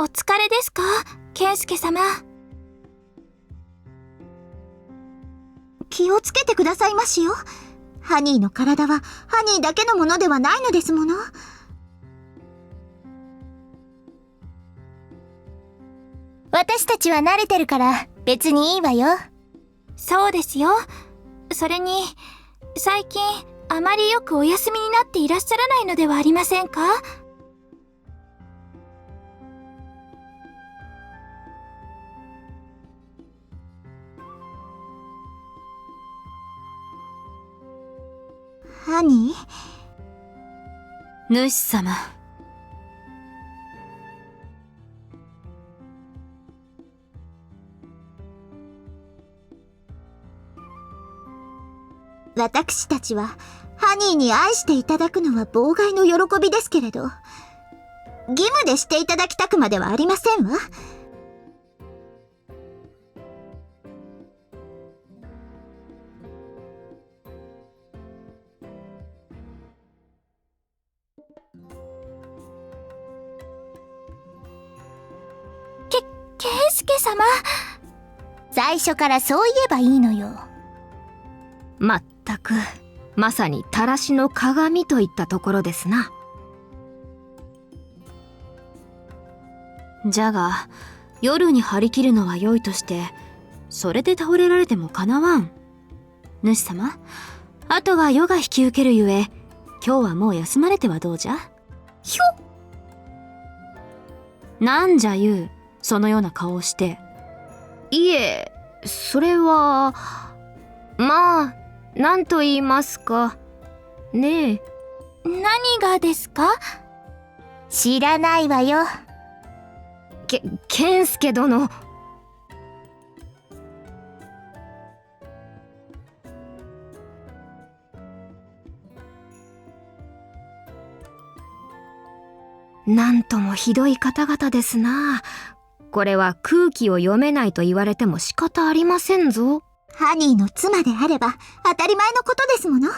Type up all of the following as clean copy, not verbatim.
お疲れですか、健介様。気をつけてくださいましよ。ハニーの体はハニーだけのものではないのですもの。私たちは慣れてるから別にいいわよ。そうですよ。それに、最近あまりよくお休みになっていらっしゃらないのではありませんか？ハニー？主様。私たちはハニーに愛していただくのは妨害の喜びですけれど、義務でしていただきたくまではありませんわ。健介様。最初からそう言えばいいのよ。まったく、まさにたらしの鏡といったところですな。じゃが、夜に張り切るのは良いとして、それで倒れられてもかなわん。主様、あとは夜が引き受けるゆえ、今日はもう休まれてはどうじゃ？ひょ！なんじゃ言う、そのような顔をして。いえ、それは、まあ、なんと言いますか。ねえ。何がですか？知らないわよ。健介殿。なんともひどい方々ですな。これは空気を読めないと言われても仕方ありませんぞ。ハニーの妻であれば当たり前のことですもの。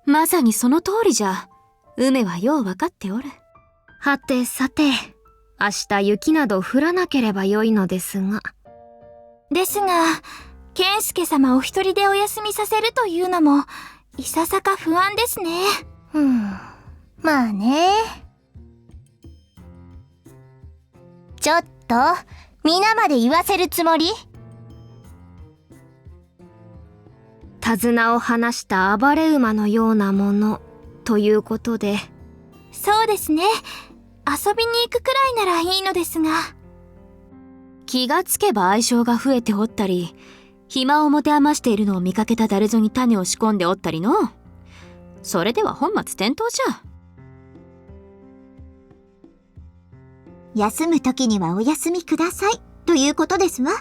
まさにその通りじゃ。梅はようわかっておる。はてさて、明日雪など降らなければよいのですが。ですが、健介様お一人でお休みさせるというのも、いささか不安ですね。まあね。ちょっと、皆まで言わせるつもり？手綱を離した暴れ馬のようなもの、ということで。そうですね。遊びに行くくらいならいいのですが。気がつけば愛情が増えておったり、暇を持て余しているのを見かけた誰ぞに種を仕込んでおったりの。それでは本末転倒じゃ。休む時にはお休みくださいということですわ。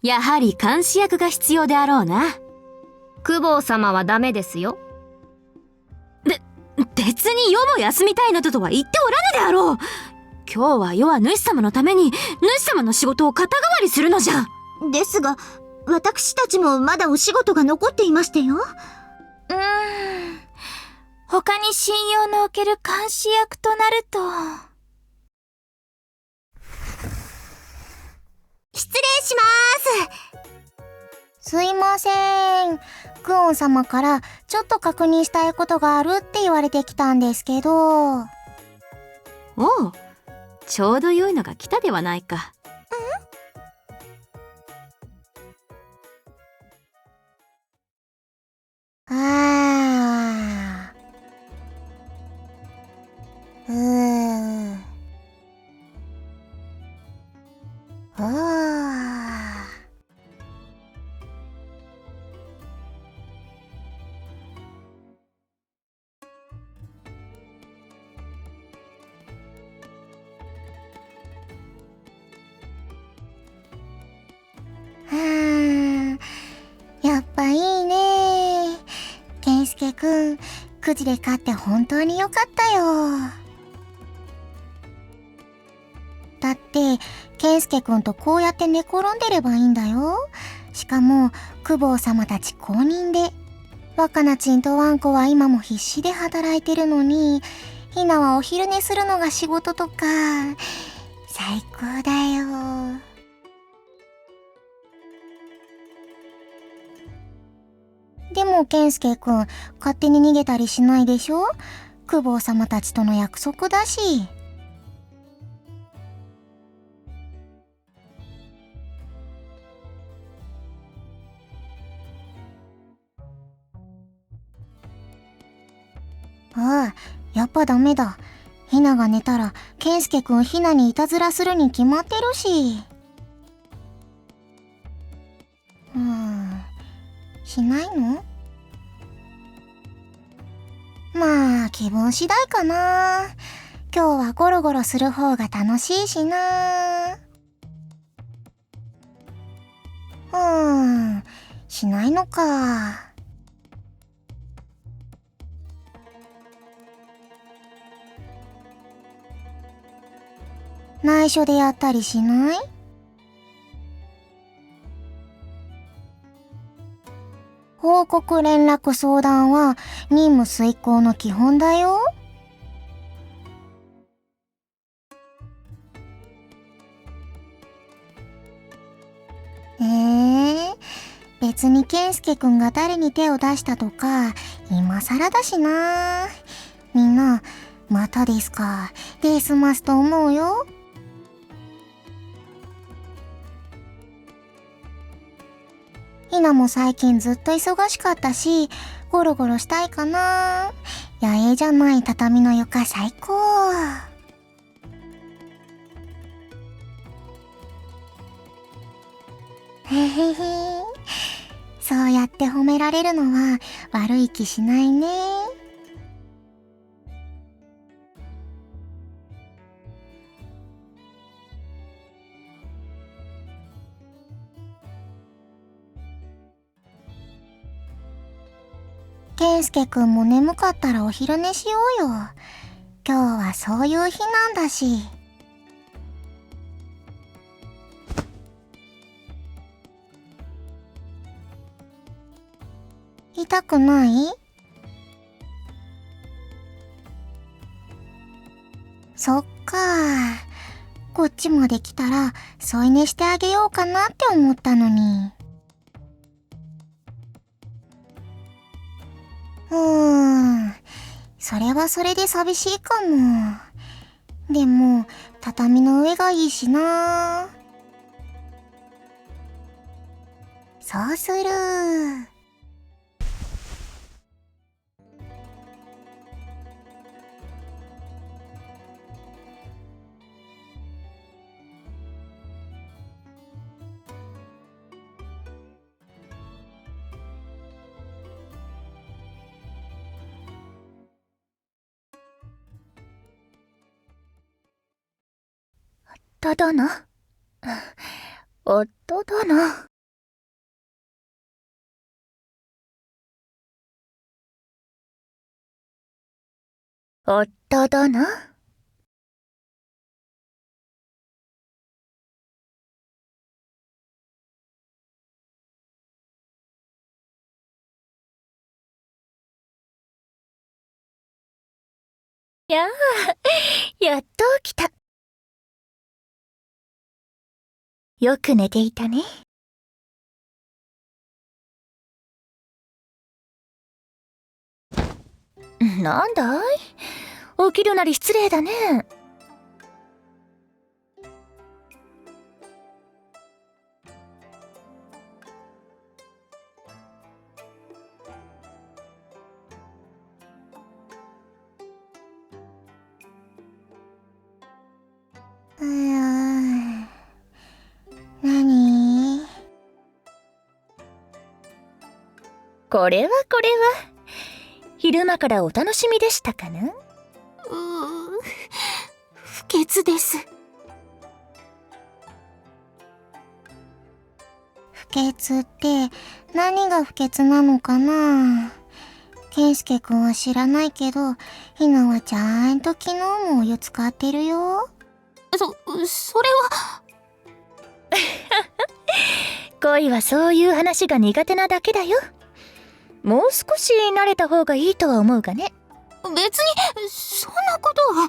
やはり監視役が必要であろうな。公方様はダメですよ。別に夜も休みたいなどとは言っておらぬであろう。今日は夜は主様のために主様の仕事を肩代わりするのじゃ。ですが、私たちもまだお仕事が残っていましてよ。他に信用のおける監視役となると。失礼しまーす。すいません。クオン様からちょっと確認したいことがあるって言われてきたんですけど。おう、ちょうど良いのが来たではないか。やっぱいいね。健介くん、くじで勝って本当によかったよ。ったって、健介くんとこうやって寝転んでればいいんだよ。しかも、公方様たち公認で。若菜ちんとワンコは今も必死で働いてるのに、ひなはお昼寝するのが仕事とか、最高だよ。でも健介くん、勝手に逃げたりしないでしょ？公方様たちとの約束だし。ああ、やっぱダメだ。ひなが寝たら、健介くんひなにいたずらするに決まってるし。しないの？まあ、気分次第かな。今日はゴロゴロする方が楽しいしな。しないのか。内緒でやったりしない？報告連絡相談は任務遂行の基本だよ。別に健介くんが誰に手を出したとか今更だしな。みんなまたですかで済ますと思うよ。ひなも最近ずっと忙しかったし、ゴロゴロしたいかな。野営じゃない畳の床最高。へへへ。そうやって褒められるのは悪い気しないね。健介くんも眠かったらお昼寝しようよ。今日はそういう日なんだし。痛くない？そっか。こっちまで来たら添い寝してあげようかなって思ったのに。それはそれで寂しいかも。でも、畳の上がいいしな。そうする。夫殿。夫殿。夫殿。やあ、やっと起きた。よく寝ていたね。なんだい？起きるなり失礼だね。何？これは昼間からお楽しみでしたかな？不潔です。不潔って何が不潔なのかな。健介くんは知らないけど、ひなはちゃんと昨日もお湯使ってるよ。それは。恋はそういう話が苦手なだけだよ。もう少し慣れた方がいいとは思うがね。別に、そんなことは。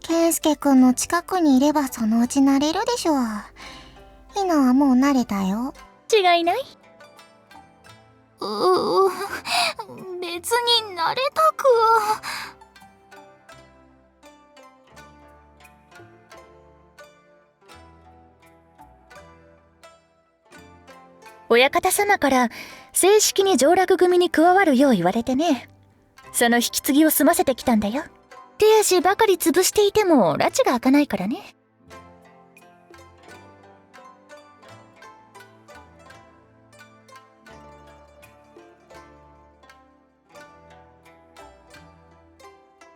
健介くんの近くにいればそのうち慣れるでしょう。ひなはもう慣れたよ。違いない？別に慣れたくは。親方様から正式に上洛組に加わるよう言われてね。その引き継ぎを済ませてきたんだよ。手足ばかり潰していても拉致が開かないからね。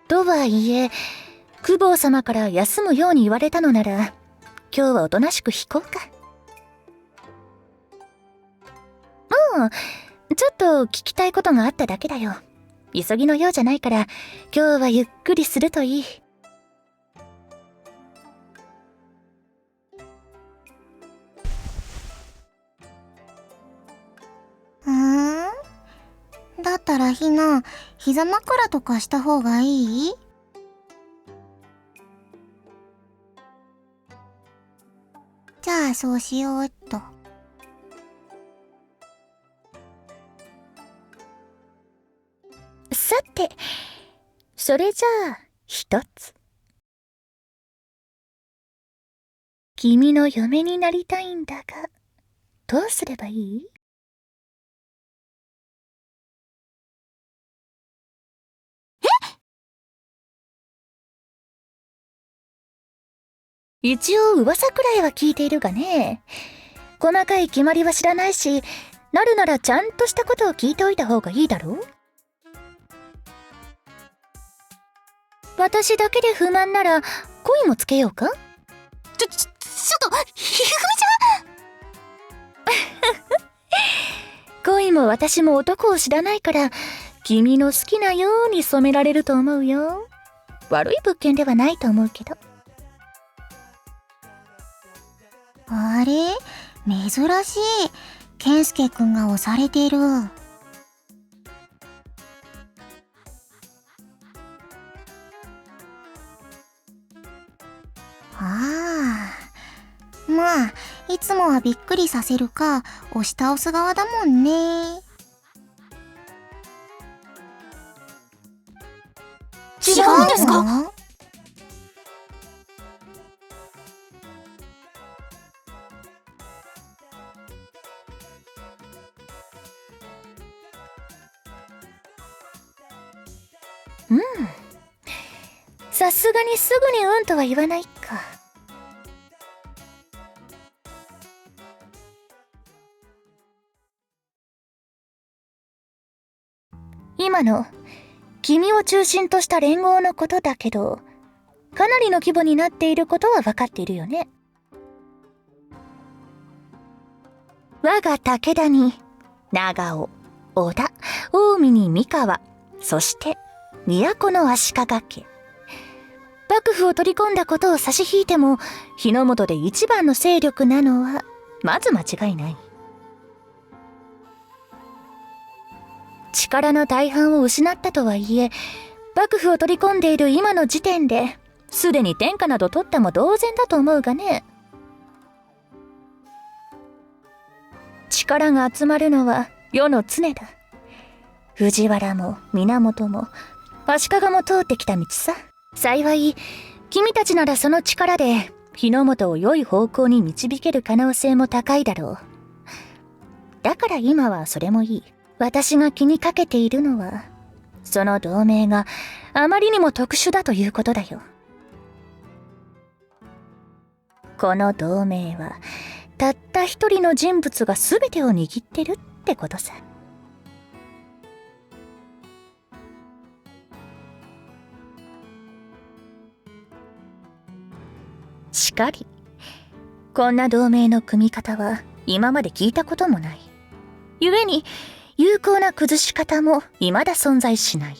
とはいえ、公方様から休むように言われたのなら、今日はおとなしく引こうか。ちょっと聞きたいことがあっただけだよ。急ぎのようじゃないから、今日はゆっくりするといい。だったらひな、膝枕とかした方がいい？じゃあそうしようっと。さて、それじゃあ一つ。君の嫁になりたいんだが、どうすればいい？一応噂くらいは聞いているがね。細かい決まりは知らないし、なるならちゃんとしたことを聞いておいた方がいいだろう？私だけで不満なら恋もつけようか？ちょっと、ひふみち恋も私も男を知らないから、君の好きなように染められると思うよ。悪い物件ではないと思うけど。あれ？珍しい。健介くんが押されてる。まあ、いつもはびっくりさせるか、押し倒す側だもんね。違うんですか？さすがにすぐにうんとは言わないか。今の君を中心とした連合のことだけど、かなりの規模になっていることは分かっているよね。我が武田に長尾、織田、近江に三河、そして都の足利家。幕府を取り込んだことを差し引いても、日の本で一番の勢力なのはまず間違いない。力の大半を失ったとはいえ、幕府を取り込んでいる今の時点ですでに天下など取ったも同然だと思うがね。力が集まるのは世の常だ。藤原も源も足利も通ってきた道さ。幸い君たちならその力で日の本を良い方向に導ける可能性も高いだろう。だから今はそれもいい。私が気にかけているのは、その同盟があまりにも特殊だということだよ。この同盟はたった一人の人物が全てを握ってるってことさ。しかり、こんな同盟の組み方は今まで聞いたこともない。故に有効な崩し方も未だ存在しない。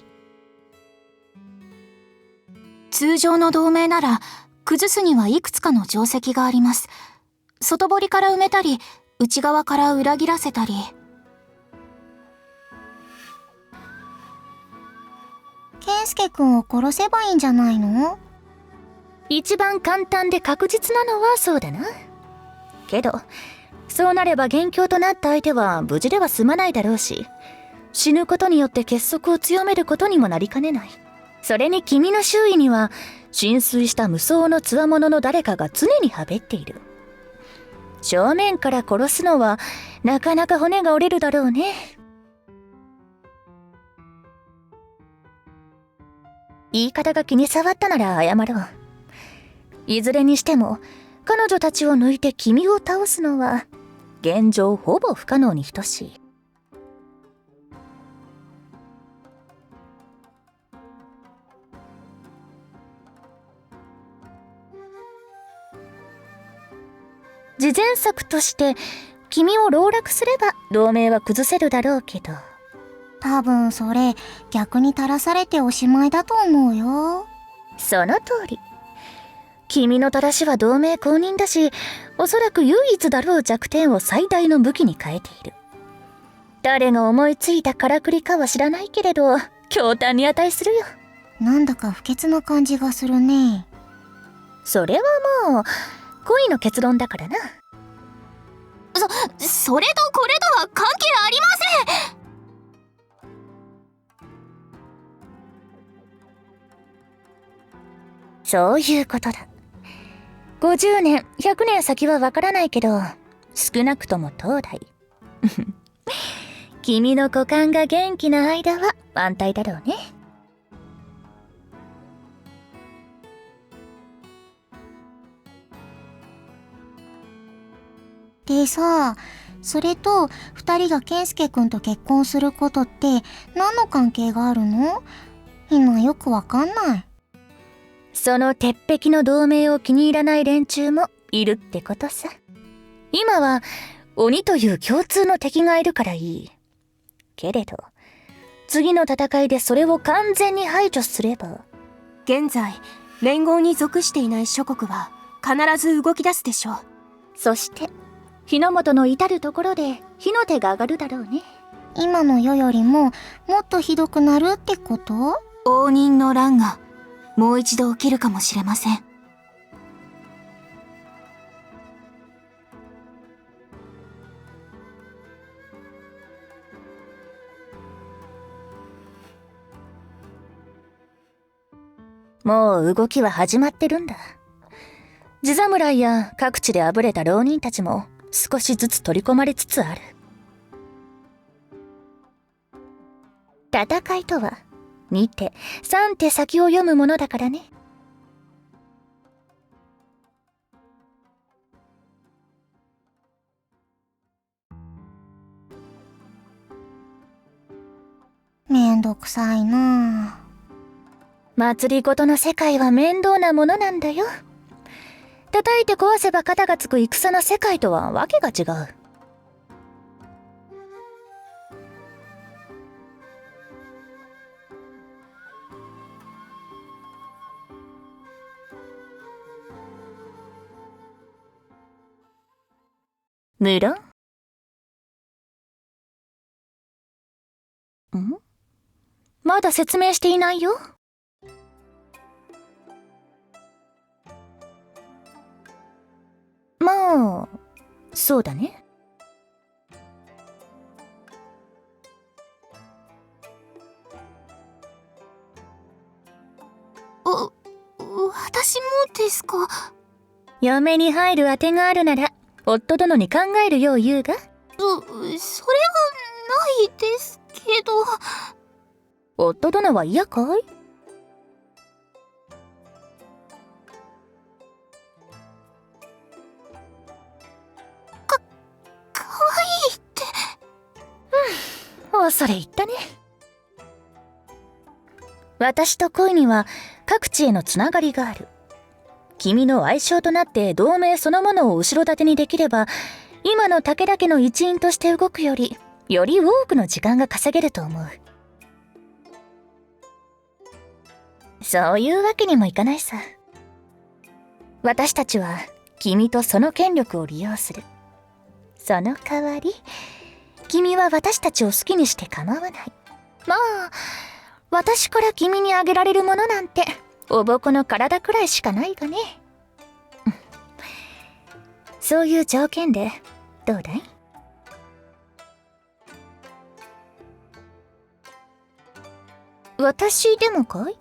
通常の同盟なら崩すにはいくつかの定石があります。外堀から埋めたり、内側から裏切らせたり。健介くんを殺せばいいんじゃないの？一番簡単で確実なのはそうだな。けど、そうなれば元凶となった相手は無事では済まないだろうし、死ぬことによって結束を強めることにもなりかねない。それに君の周囲には、浸水した無双の強者の誰かが常にはべっている。正面から殺すのは、なかなか骨が折れるだろうね。言い方が気に障ったなら謝ろう。いずれにしても、彼女たちを抜いて君を倒すのは、現状ほぼ不可能に等しい。事前策として、君を籠絡すれば同盟は崩せるだろうけど。多分それ逆に垂らされておしまいだと思うよ。その通り。君の正しは同盟公認だし、おそらく唯一だろう弱点を最大の武器に変えている。誰が思いついたからくりかは知らないけれど、驚嘆に値するよ。なんだか不潔な感じがするね。それはもう、恋の結論だからな。それとこれとは関係ありません。そういうことだ。50年、100年先はわからないけど、少なくとも当代。君の股間が元気な間は安泰だろうね。でさ、それと二人が健介くんと結婚することって何の関係があるの？今よくわかんない。その鉄壁の同盟を気に入らない連中もいるってことさ。今は鬼という共通の敵がいるからいい。けれど、次の戦いでそれを完全に排除すれば。現在、連合に属していない諸国は必ず動き出すでしょう。そして、日の本の至るところで火の手が上がるだろうね。今の世よりももっとひどくなるってこと？応仁の乱がもう一度起きるかもしれません。もう動きは始まってるんだ。地侍や各地であぶれた浪人たちも少しずつ取り込まれつつある。戦いとは2手3手先を読むものだからね。めんどくさいなあ。祭りごとの世界は面倒なものなんだよ。叩いて壊せば肩がつく戦の世界とはわけが違う。無論？まだ説明していないよ。まあ、そうだね。私もですか？嫁に入るあてがあるなら、夫殿に考えるよう言うが。それはないですけど。夫殿は嫌かい？かわいいって。恐れ入ったね。私と恋には各地へのつながりがある。君の愛称となって同盟そのものを後ろ盾にできれば、今の武田家の一員として動くより多くの時間が稼げると思う。そういうわけにもいかないさ。私たちは君とその権力を利用する。その代わり、君は私たちを好きにして構わない。まあ、私から君にあげられるものなんて、おぼこの体くらいしかないがね。そういう条件で、どうだい？私でもかい？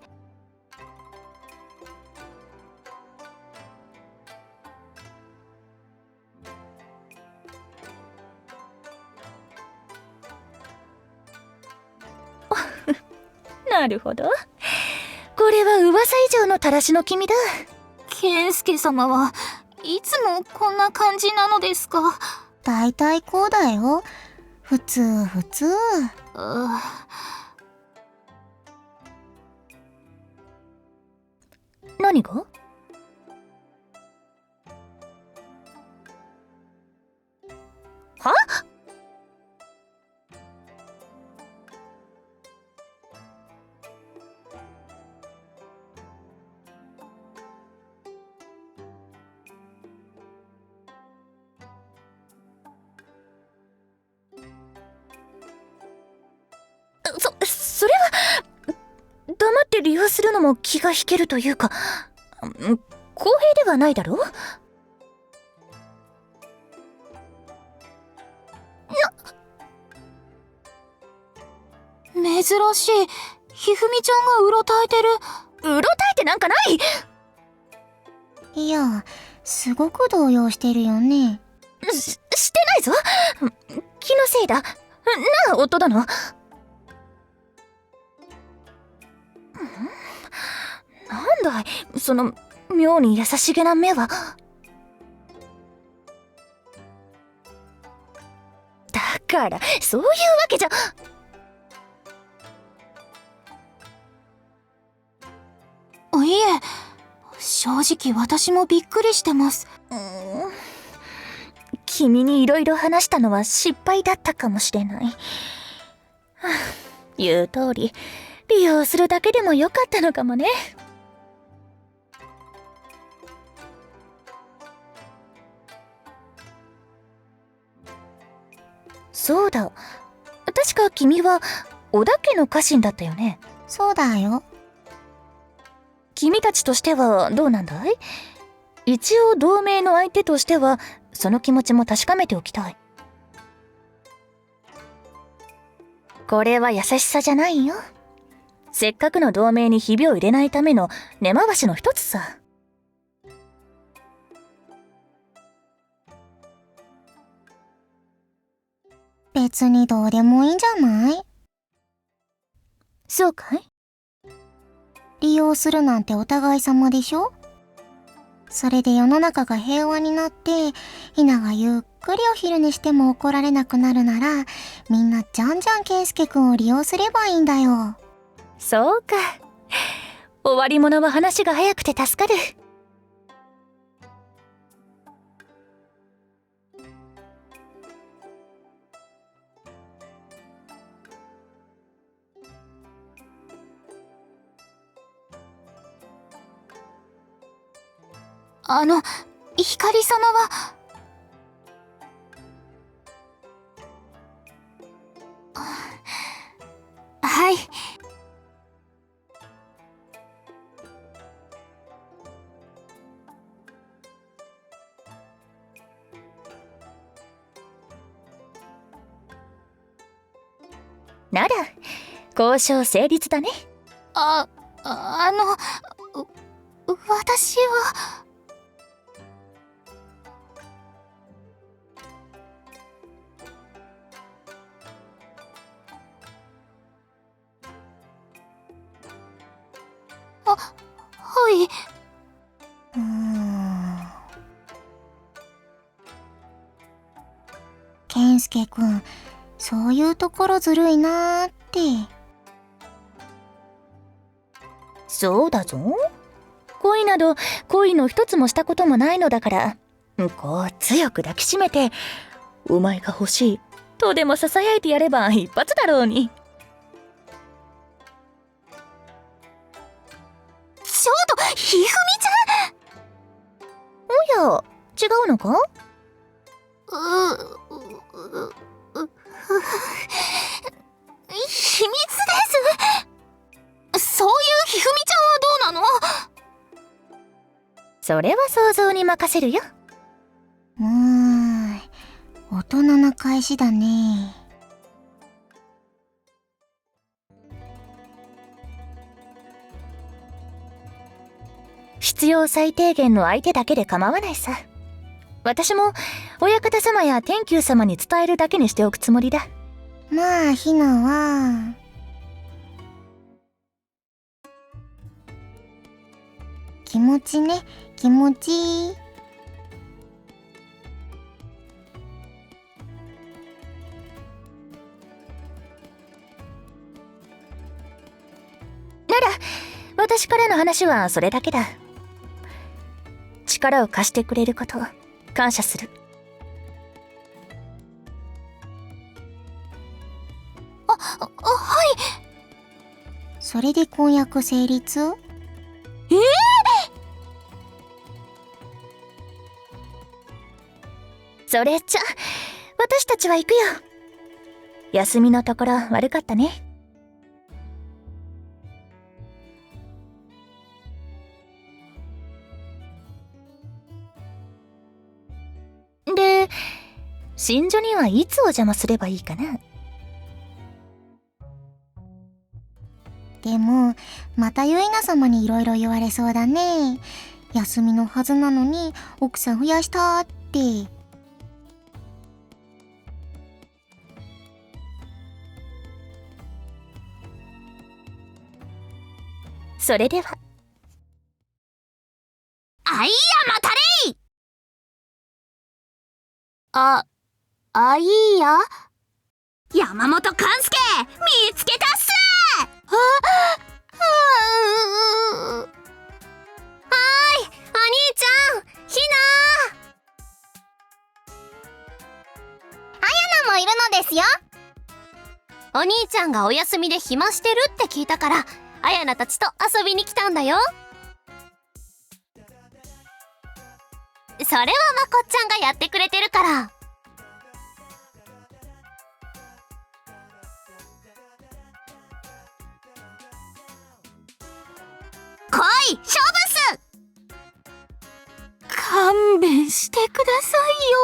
なるほど。これは噂以上のたらしの君だ。健介様はいつもこんな感じなのですか？だいたいこうだよ。普通。何が？は？それは黙って利用するのも気が引けるというか、公平ではないだろう？珍しい。ひふみちゃんがうろたえてる。うろたえてなんかない！いや、すごく動揺してるよね。してないぞ。気のせいだ。なあ、夫殿。なんだい、その妙に優しげな目は。だからそういうわけじゃ。いえ、正直私もびっくりしてます。君にいろいろ話したのは失敗だったかもしれない。言う通り、利用するだけでもよかったのかもね。そうだ、確か君は織田家の家臣だったよね。そうだよ。君たちとしてはどうなんだい？一応同盟の相手としてはその気持ちも確かめておきたい。これは優しさじゃないよ。せっかくの同盟にひびを入れないための根回しの一つさ。別にどうでもいいんじゃない？そうかい？利用するなんてお互い様でしょ？それで世の中が平和になって、ひながゆっくりお昼寝しても怒られなくなるなら、みんなじゃんじゃん健介くんを利用すればいいんだよ。そうか。終わり者は話が早くて助かる。光様は。はい。なら、交渉成立だね。私は。はい。健介くん、そういうところずるいなーって。そうだぞ。恋など恋の一つもしたこともないのだから、こう強く抱きしめて、お前が欲しいとでも囁いてやれば一発だろうに。ちょっとひふみちゃん。違うのか？秘密です。そういうひふみちゃんはどうなの？それは想像に任せるよ。大人な返しだね。必要最低限の相手だけで構わないさ。私も親方様や天球様に伝えるだけにしておくつもりだ。まあひなは気持ちね、気持ち。私からの話はそれだけだ。力を貸してくれること感謝する。はい。それで婚約成立？それじゃ私たちは行くよ。休みのところ悪かったね。で、寝所にはいつお邪魔すればいいかな。でもまたゆいな様にいろいろ言われそうだね。休みのはずなのに奥さん増やしたって。それでは。あいやまたれい。あいいや。山本勘介見つけたっす。はーい、お兄ちゃん、ひなもいるのですよ。お兄ちゃんがお休みで暇してるって聞いたからあやなたちと遊びに来たんだよ。それはまこっちゃんがやってくれてるから。来い、勝負っす。勘弁してくださいよ。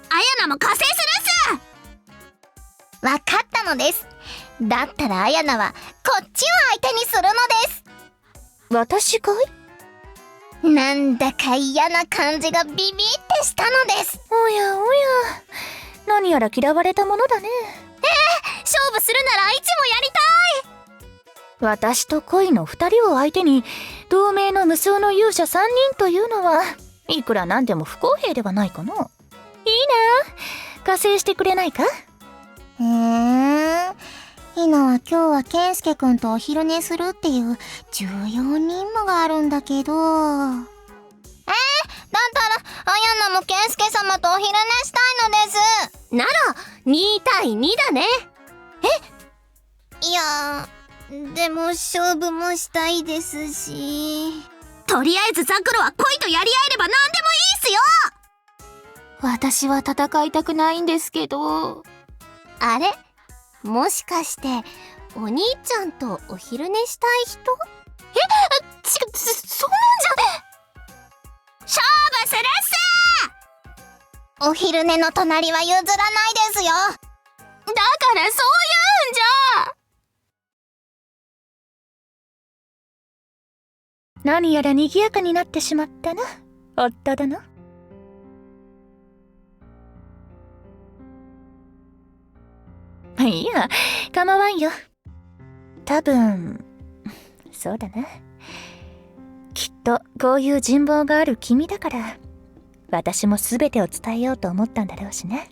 あやなも加勢するっす。わかったのです。だったらあやなはこっちを相手にするのです。私かい？なんだか嫌な感じがビビってしたのです。おやおや、何やら嫌われたものだね。勝負するならいつもやりたい。私と恋の2人を相手に同盟の無双の勇者3人というのはいくらなんでも不公平ではないかな。いいな、加勢してくれないか？ひなは今日は健介くんとお昼寝するっていう重要任務があるんだけど。だったらあやなも健介様とお昼寝したいのです。なら2対2だね。いやでも勝負もしたいですし。とりあえずザクロは恋とやり合えれば何でもいいっすよ。私は戦いたくないんですけど。あれ、もしかしてお兄ちゃんとお昼寝したい人？そんなんじゃね。勝負するっす。お昼寝の隣は譲らないですよ。だからそういうんじゃ。何やら賑やかになってしまったな、夫殿。いや、構わんよ。多分、そうだな。きっとこういう人望がある君だから、私も全てを伝えようと思ったんだろうしね。